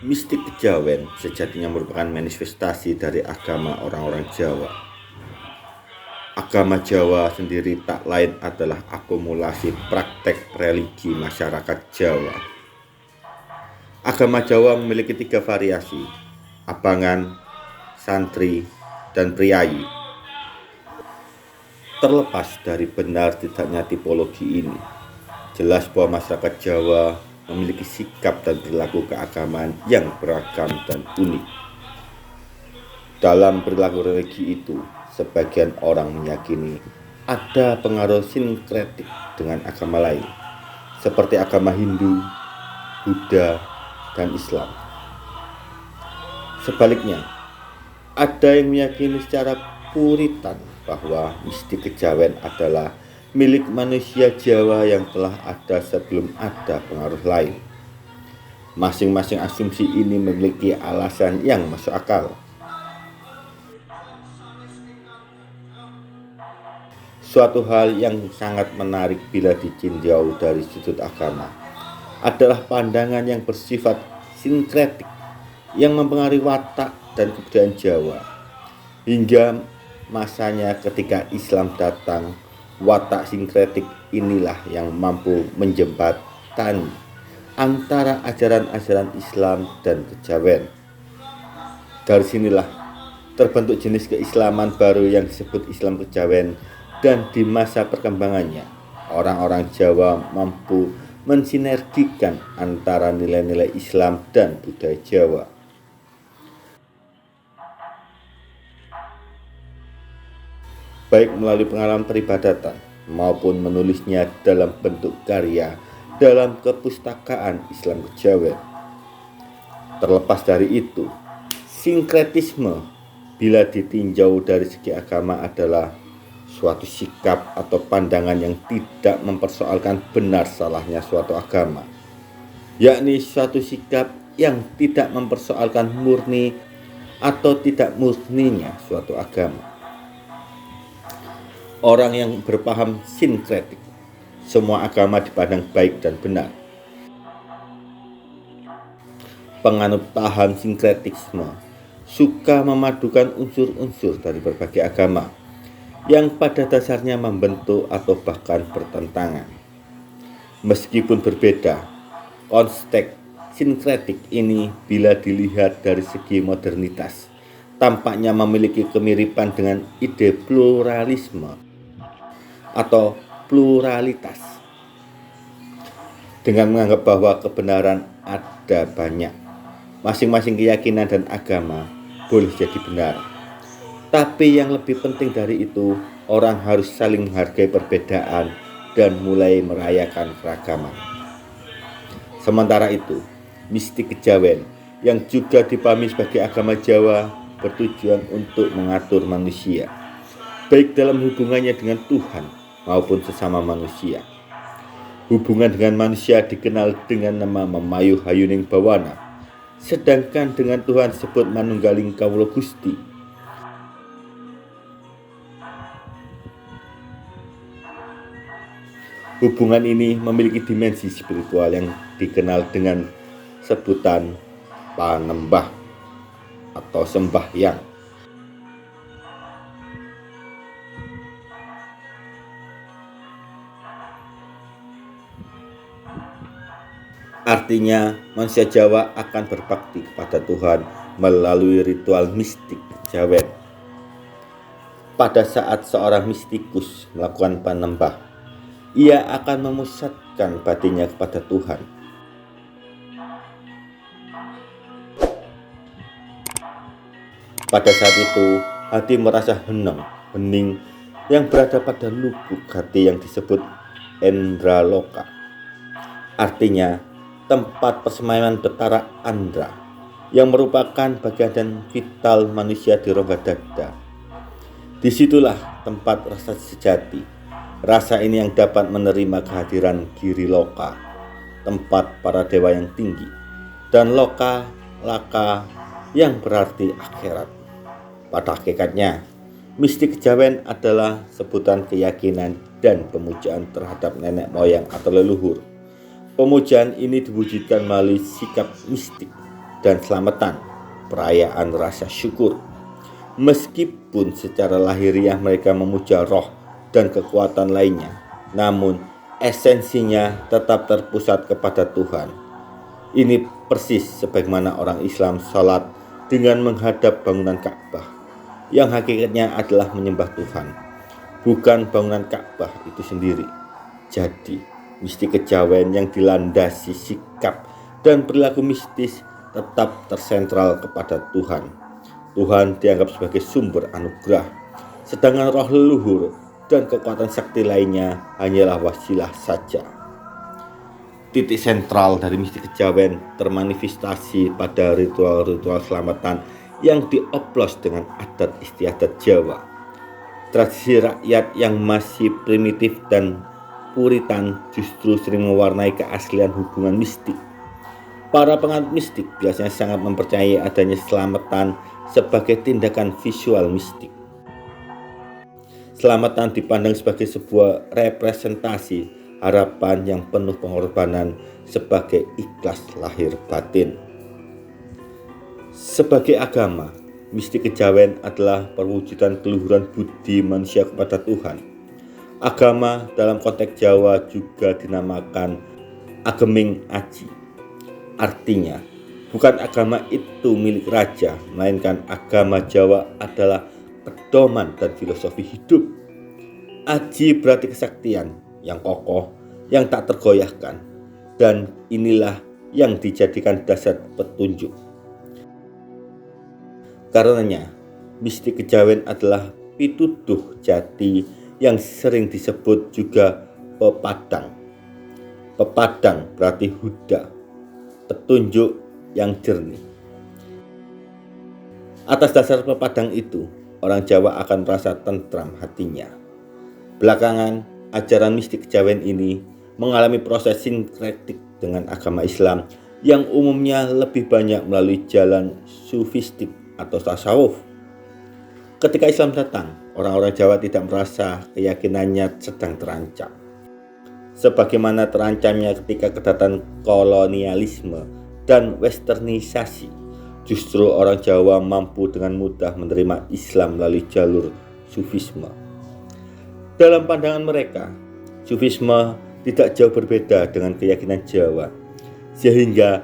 Mistik kejawen sejatinya merupakan manifestasi dari agama orang-orang Jawa. Agama Jawa sendiri tak lain adalah akumulasi praktek religi masyarakat Jawa. Agama Jawa memiliki 3 variasi: abangan, santri, dan priayi. Terlepas dari benar tidaknya tipologi ini, jelas bahwa masyarakat Jawa memiliki sikap dan perilaku keagamaan yang beragam dan unik. Dalam perilaku religi itu, sebagian orang meyakini ada pengaruh sinkretik dengan agama lain, seperti agama Hindu, Buddha, dan Islam. Sebaliknya, ada yang meyakini secara puritan bahwa mistik kejawen adalah milik manusia Jawa yang telah ada sebelum ada pengaruh lain. Masing-masing asumsi ini memiliki alasan yang masuk akal. Suatu hal yang sangat menarik bila ditinjau dari sudut agama adalah pandangan yang bersifat sinkretik yang mempengaruhi watak dan kebudayaan Jawa. Hingga masanya ketika Islam datang, watak sinkretik inilah yang mampu menjembatani antara ajaran-ajaran Islam dan kejawen. Dari sinilah terbentuk jenis keislaman baru yang disebut Islam kejawen, dan di masa perkembangannya, orang-orang Jawa mampu mensinergikan antara nilai-nilai Islam dan budaya Jawa. Baik melalui pengalaman peribadatan maupun menulisnya dalam bentuk karya dalam kepustakaan Islam kejawen. Terlepas dari itu, sinkretisme bila ditinjau dari segi agama adalah suatu sikap atau pandangan yang tidak mempersoalkan benar salahnya suatu agama, yakni suatu sikap yang tidak mempersoalkan murni atau tidak murninya suatu agama. Orang yang berpaham sinkretik, semua agama dipandang baik dan benar. Penganut paham sinkretisme suka memadukan unsur-unsur dari berbagai agama yang pada dasarnya membentuk atau bahkan bertentangan. Meskipun berbeda, konteks sinkretik ini bila dilihat dari segi modernitas tampaknya memiliki kemiripan dengan ide pluralisme atau pluralitas, dengan menganggap bahwa kebenaran ada banyak. Masing-masing keyakinan dan agama boleh jadi benar. Tapi yang lebih penting dari itu, orang harus saling menghargai perbedaan dan mulai merayakan keragaman. Sementara itu, mistik kejawen yang juga dipahami sebagai agama Jawa bertujuan untuk mengatur manusia, baik dalam hubungannya dengan Tuhan maupun sesama manusia. Hubungan dengan manusia dikenal dengan nama Memayu Hayuning Bawana, sedangkan dengan Tuhan disebut Manunggaling Kawula Gusti. Hubungan ini memiliki dimensi spiritual yang dikenal dengan sebutan panembah atau sembahyang. Artinya, manusia Jawa akan berbakti kepada Tuhan melalui ritual mistik kejawen. Pada saat seorang mistikus melakukan panembah, ia akan memusatkan batinnya kepada Tuhan. Pada saat itu, hati merasa hening yang berada pada lubuk hati yang disebut Endraloka. Artinya, tempat persemaian Betara Andra, yang merupakan bagian vital manusia di rongga dada. Disitulah tempat rasa sejati. Rasa ini yang dapat menerima kehadiran Giri Loka, tempat para dewa yang tinggi, dan Loka, Laka, yang berarti akhirat. Pada hakikatnya, mistik kejawen adalah sebutan keyakinan dan pemujaan terhadap nenek moyang atau leluhur. Pemujaan ini diwujudkan melalui sikap mistik dan selamatan, perayaan rasa syukur. Meskipun secara lahiriah mereka memuja roh dan kekuatan lainnya, namun esensinya tetap terpusat kepada Tuhan. Ini persis sebagaimana orang Islam sholat dengan menghadap bangunan Ka'bah, yang hakikatnya adalah menyembah Tuhan, bukan bangunan Ka'bah itu sendiri. Jadi, mistik kejawen yang dilandasi sikap dan perilaku mistis tetap tersentral kepada Tuhan. Tuhan dianggap sebagai sumber anugerah, sedangkan roh leluhur dan kekuatan sakti lainnya hanyalah wasilah saja. Titik sentral dari mistik kejawen termanifestasi pada ritual-ritual selamatan yang dioplos dengan adat istiadat Jawa. Tradisi rakyat yang masih primitif dan puritan justru sering mewarnai keaslian hubungan mistik. Para penganut mistik biasanya sangat mempercayai adanya selamatan sebagai tindakan visual mistik. Selamatan dipandang sebagai sebuah representasi harapan yang penuh pengorbanan sebagai ikhlas lahir batin. Sebagai agama, mistik kejawen adalah perwujudan keluhuran budi manusia kepada Tuhan. Agama dalam konteks Jawa juga dinamakan ageming aji. Artinya, bukan agama itu milik raja, melainkan agama Jawa adalah pedoman dan filosofi hidup. Aji berarti kesaktian yang kokoh, yang tak tergoyahkan, dan inilah yang dijadikan dasar petunjuk. Karenanya, mistik kejawen adalah pituduh jati yang sering disebut juga pepadang. Pepadang berarti huda, petunjuk yang jernih. Atas dasar pepadang itu, orang Jawa akan merasa tentram hatinya. Belakangan, ajaran mistik kejawen ini mengalami proses sinkretik dengan agama Islam yang umumnya lebih banyak melalui jalan sufistik atau tasawuf. Ketika Islam datang, orang-orang Jawa tidak merasa keyakinannya sedang terancam. Sebagaimana terancamnya ketika kedatangan kolonialisme dan westernisasi, justru orang Jawa mampu dengan mudah menerima Islam melalui jalur sufisme. Dalam pandangan mereka, sufisme tidak jauh berbeda dengan keyakinan Jawa, sehingga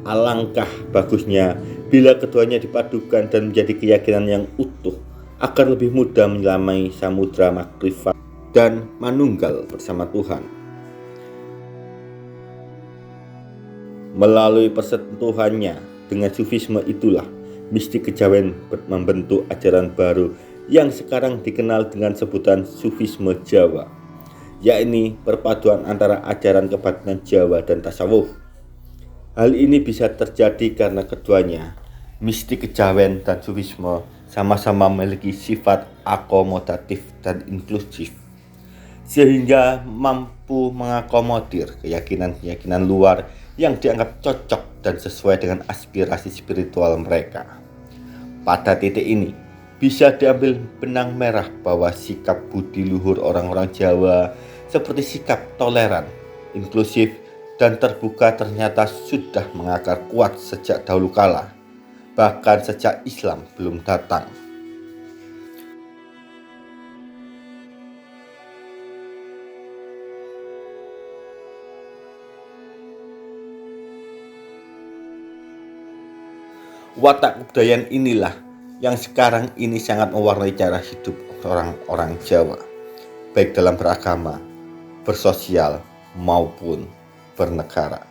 alangkah bagusnya bila keduanya dipadukan dan menjadi keyakinan yang utuh agar lebih mudah menyelamai samudra makrifat dan manunggal bersama Tuhan. Melalui persentuhannya dengan sufisme itulah mistik kejawen membentuk ajaran baru yang sekarang dikenal dengan sebutan sufisme Jawa, yakni perpaduan antara ajaran kebatinan Jawa dan tasawuf. Hal ini bisa terjadi karena keduanya, mistik kejawen dan sufisme, sama-sama memiliki sifat akomodatif dan inklusif, sehingga mampu mengakomodir keyakinan-keyakinan luar yang dianggap cocok dan sesuai dengan aspirasi spiritual mereka. Pada titik ini, bisa diambil benang merah bahwa sikap budi luhur orang-orang Jawa seperti sikap toleran, inklusif, dan terbuka ternyata sudah mengakar kuat sejak dahulu kala, bahkan sejak Islam belum datang. Watak kebudayaan inilah yang sekarang ini sangat mewarnai cara hidup orang-orang Jawa, baik dalam beragama, bersosial, maupun bernegara.